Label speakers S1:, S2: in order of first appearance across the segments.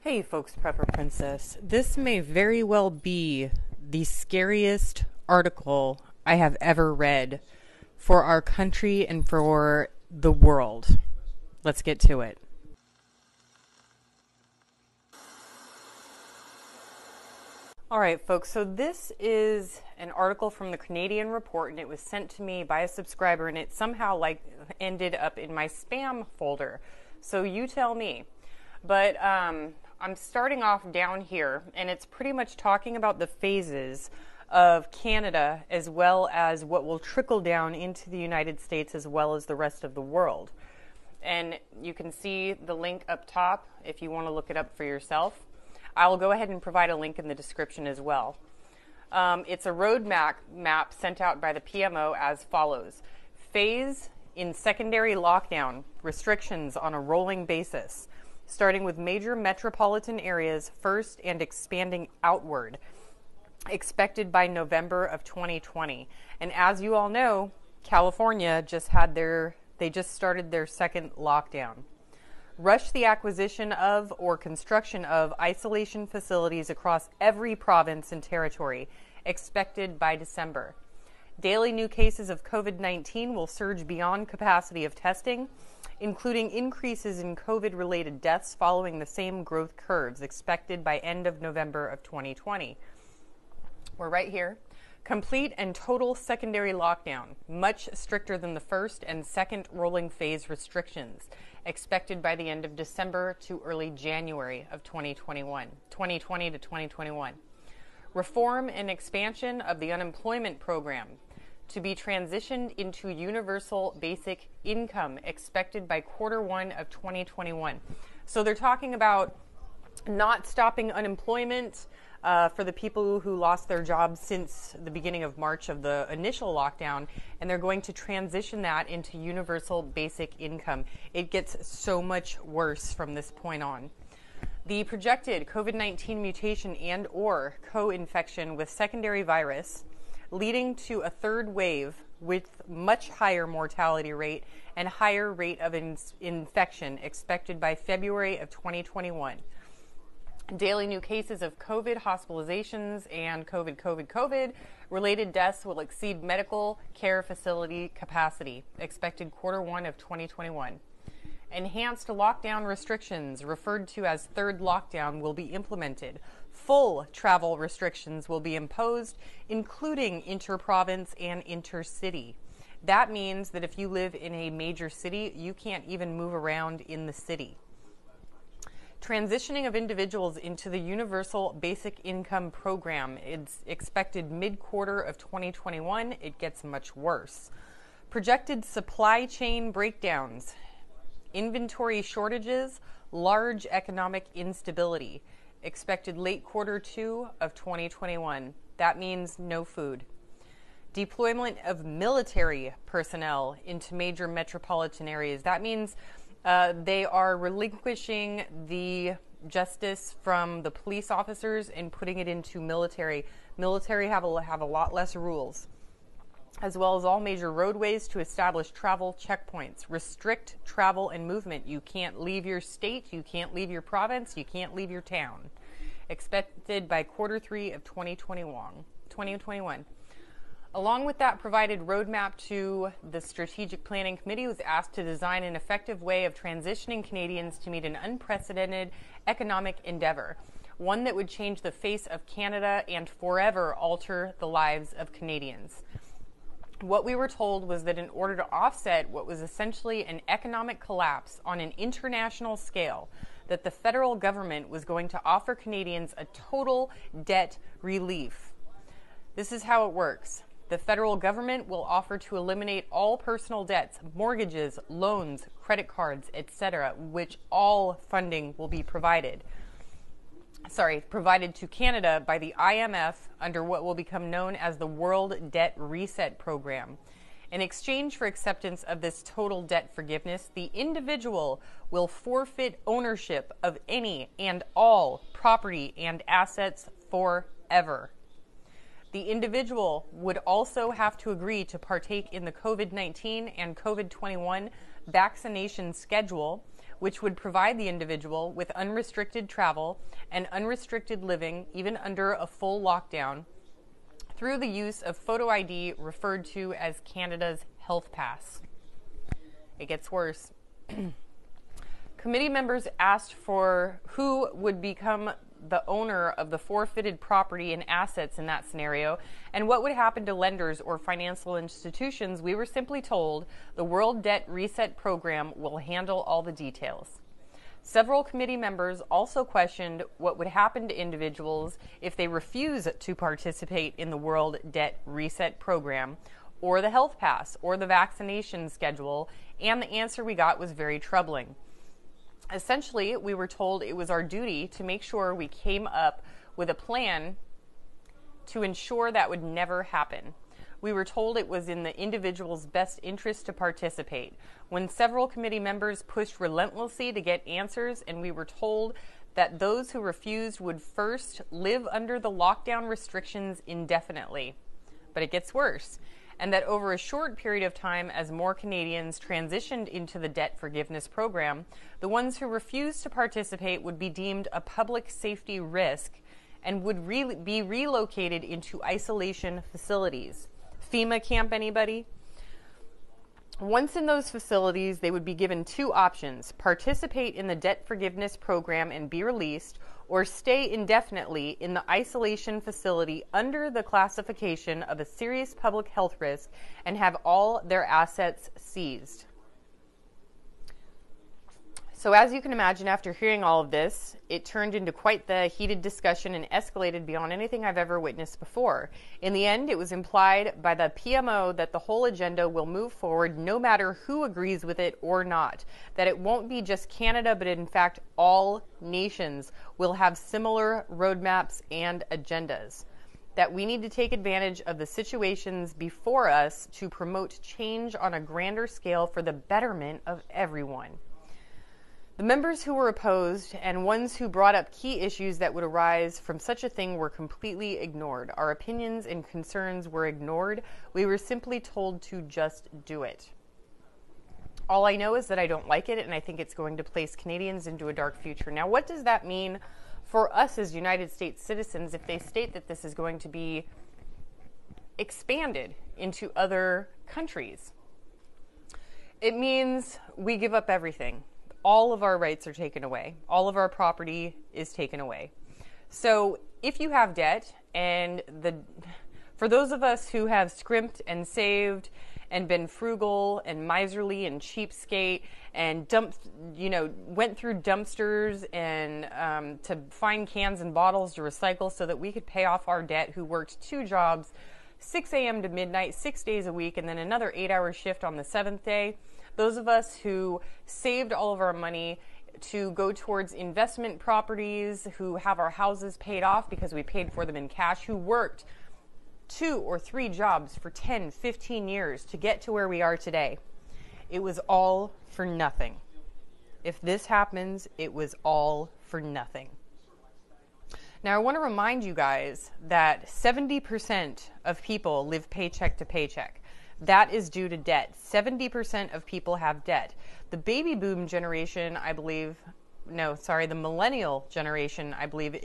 S1: Hey folks, Prepper Princess. This may very well be the scariest article I have ever read for our country and for the world. Let's get to it. All right, folks, so this is an article from the Canadian Report, and it was sent to me by a subscriber, and it somehow ended up in my spam folder. So you tell me. But I'm starting off down here, and it's pretty much talking about the phases of Canada as well as what will trickle down into the United States as well as the rest of the world. And you can see the link up top if you want to look it up for yourself. I'll go ahead and provide a link in the description as well. It's a road map sent out by the PMO as follows. Phase in secondary lockdown, restrictions on a rolling basis, starting with major metropolitan areas first and expanding outward, expected by November of 2020. And as you all know, California just started their second lockdown. Rush the acquisition of or construction of isolation facilities across every province and territory, expected by December. Daily new cases of COVID-19 will surge beyond capacity of testing, including increases in COVID-related deaths following the same growth curves, expected by end of November of 2020. We're right here. Complete and total secondary lockdown, much stricter than the first and second rolling phase restrictions, expected by the end of December to early January of 2020 to 2021. Reform and expansion of the unemployment program to be transitioned into universal basic income, expected by Q1 of 2021. So they're talking about not stopping unemployment for the people who lost their jobs since the beginning of March of the initial lockdown, and they're going to transition that into universal basic income. It gets so much worse from this point on. The projected COVID-19 mutation and or co-infection with secondary virus leading to a third wave with much higher mortality rate and higher rate of infection expected by February of 2021. Daily new cases of COVID hospitalizations and COVID related deaths will exceed medical care facility capacity, expected Q1 of 2021. Enhanced lockdown restrictions, referred to as third lockdown, will be implemented. Full travel restrictions will be imposed, including inter-province and intercity. That means that if you live in a major city, you can't even move around in the city. Transitioning of individuals into the Universal Basic Income Program is expected mid-quarter of 2021. It gets much worse. Projected supply chain breakdowns, inventory shortages, large economic instability, expected late Q2 of 2021. That means no food. Deployment of military personnel into major metropolitan areas. That means they are relinquishing the justice from the police officers and putting it into military. Military have a lot less rules, as well as all major roadways to establish travel checkpoints, restrict travel and movement. You can't leave your state, you can't leave your province, you can't leave your town. Expected by Q3 of 2021. Along with that provided roadmap to the Strategic Planning Committee was asked to design an effective way of transitioning Canadians to meet an unprecedented economic endeavor, one that would change the face of Canada and forever alter the lives of Canadians. What we were told was that in order to offset what was essentially an economic collapse on an international scale, that the federal government was going to offer Canadians a total debt relief. This is how it works. The federal government will offer to eliminate all personal debts, mortgages, loans, credit cards, etc., which all funding will be provided to Canada by the IMF under what will become known as the World Debt Reset Program. In exchange for acceptance of this total debt forgiveness, the individual will forfeit ownership of any and all property and assets forever. The individual would also have to agree to partake in the COVID-19 and COVID-21 vaccination schedule, which would provide the individual with unrestricted travel and unrestricted living, even under a full lockdown, through the use of photo ID referred to as Canada's Health Pass. It gets worse. Committee members asked for who would become the owner of the forfeited property and assets in that scenario, and what would happen to lenders or financial institutions. We were simply told the World Debt Reset Program will handle all the details. Several committee members also questioned what would happen to individuals if they refuse to participate in the World Debt Reset Program, or the Health Pass, or the vaccination schedule, and the answer we got was very troubling. Essentially, we were told it was our duty to make sure we came up with a plan to ensure that would never happen. We were told it was in the individual's best interest to participate. When several committee members pushed relentlessly to get answers, and we were told that those who refused would first live under the lockdown restrictions indefinitely. But it gets worse. And that over a short period of time, as more Canadians transitioned into the debt forgiveness program, the ones who refused to participate would be deemed a public safety risk and would be relocated into isolation facilities. FEMA camp, anybody? Once in those facilities, they would be given two options: participate in the debt forgiveness program and be released, or stay indefinitely in the isolation facility under the classification of a serious public health risk and have all their assets seized. So as you can imagine, after hearing all of this, it turned into quite the heated discussion and escalated beyond anything I've ever witnessed before. In the end, it was implied by the PMO that the whole agenda will move forward no matter who agrees with it or not, that it won't be just Canada, but in fact all nations will have similar roadmaps and agendas, that we need to take advantage of the situations before us to promote change on a grander scale for the betterment of everyone. The members who were opposed and ones who brought up key issues that would arise from such a thing were completely ignored. Our opinions and concerns were ignored. We were simply told to just do it. All I know is that I don't like it, and I think it's going to place Canadians into a dark future. Now, what does that mean for us as United States citizens if they state that this is going to be expanded into other countries? It means we give up everything. All of our rights are taken away. All of our property is taken away. So if you have debt, and for those of us who have scrimped and saved and been frugal and miserly and cheapskate and went through dumpsters and to find cans and bottles to recycle so that we could pay off our debt, who worked 2 jobs, 6 a.m. to midnight, 6 days a week, and then another 8-hour shift on the 7th day. Those of us who saved all of our money to go towards investment properties, who have our houses paid off because we paid for them in cash, who worked 2 or 3 jobs for 10, 15 years to get to where we are today. It was all for nothing. If this happens, it was all for nothing. Now, I want to remind you guys that 70% of people live paycheck to paycheck. That is due to debt. 70% of people have debt. The baby boom generation, the millennial generation, I believe,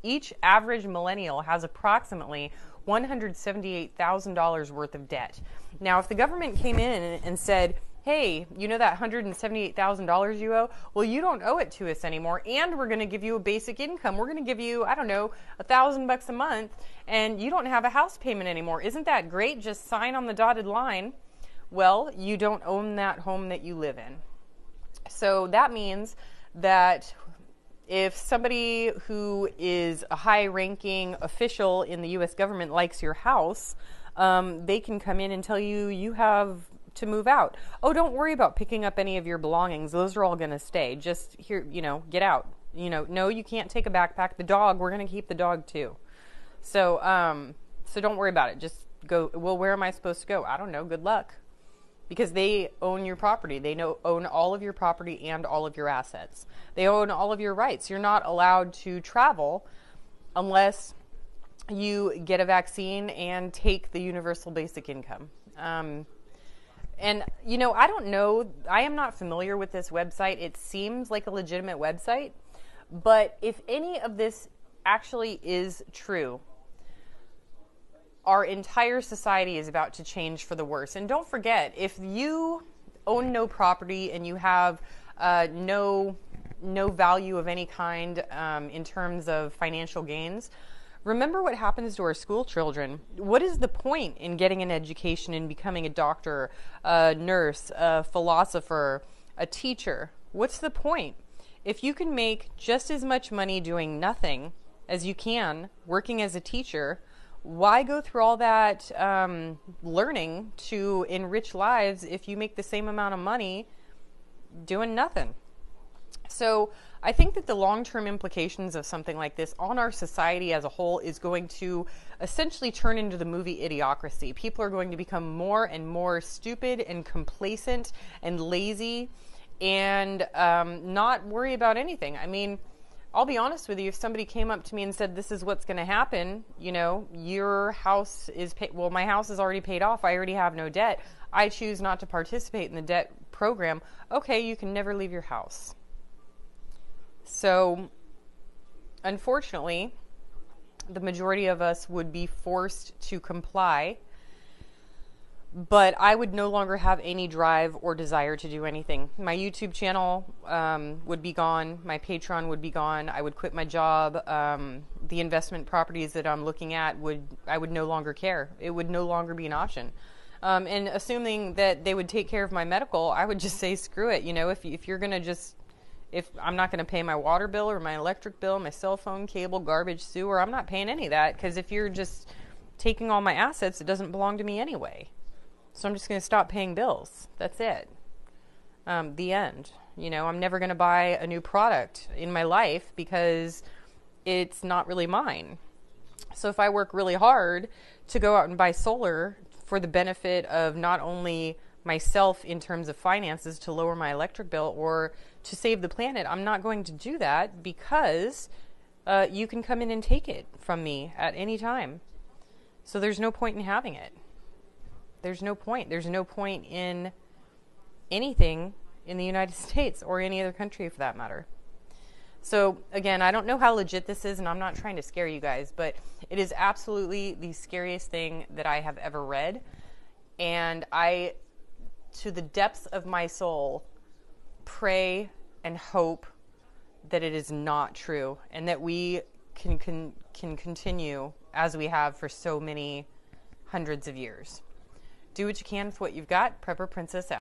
S1: each average millennial has approximately $178,000 worth of debt. Now, if the government came in and said, hey, you know that $178,000 you owe? Well, you don't owe it to us anymore, and we're going to give you a basic income. We're going to give you, $1,000 a month, and you don't have a house payment anymore. Isn't that great? Just sign on the dotted line. Well, you don't own that home that you live in. So that means that if somebody who is a high-ranking official in the U.S. government likes your house, they can come in and tell you you have to move out. Oh, don't worry about picking up any of your belongings. Those are all going to stay. Just here, get out. No, you can't take a backpack. The dog, we're going to keep the dog too. So don't worry about it. Just go. Well, where am I supposed to go? I don't know. Good luck. Because they own your property. They own all of your property and all of your assets. They own all of your rights. You're not allowed to travel unless you get a vaccine and take the universal basic income. And, you know, I don't know, I am not familiar with this website. It seems like a legitimate website, but if any of this actually is true, our entire society is about to change for the worse. And don't forget, if you own no property and you have no value of any kind in terms of financial gains, remember what happens to our school children. What is the point in getting an education and becoming a doctor, a nurse, a philosopher, a teacher? What's the point? If you can make just as much money doing nothing as you can working as a teacher, why go through all that learning to enrich lives if you make the same amount of money doing nothing? So I think that the long-term implications of something like this on our society as a whole is going to essentially turn into the movie Idiocracy. People are going to become more and more stupid and complacent and lazy and not worry about anything. I mean, I'll be honest with you, if somebody came up to me and said, this is what's going to happen, you know, your house is paid, well, my house is already paid off, I already have no debt, I choose not to participate in the debt program, okay, you can never leave your house. So, unfortunately, the majority of us would be forced to comply, but I would no longer have any drive or desire to do anything. My YouTube channel would be gone. My Patreon would be gone. I would quit my job. The investment properties that I'm looking at I would no longer care. It would no longer be an option. And assuming that they would take care of my medical, I would just say, screw it. You know, if you're going to just... If I'm not going to pay my water bill or my electric bill, my cell phone, cable, garbage, sewer, I'm not paying any of that, because if you're just taking all my assets, it doesn't belong to me anyway. So I'm just going to stop paying bills. That's it. The end. You know, I'm never going to buy a new product in my life because it's not really mine. So if I work really hard to go out and buy solar for the benefit of not only myself in terms of finances to lower my electric bill or to save the planet, I'm not going to do that, because you can come in and take it from me at any time. So there's no point in having it. There's no point. There's no point in anything in the United States or any other country for that matter. So again, I don't know how legit this is, and I'm not trying to scare you guys, but it is absolutely the scariest thing that I have ever read. And I, to the depths of my soul, pray and hope that it is not true, and that we can continue as we have for so many hundreds of years. Do what you can with what you've got. Prepper Princess out.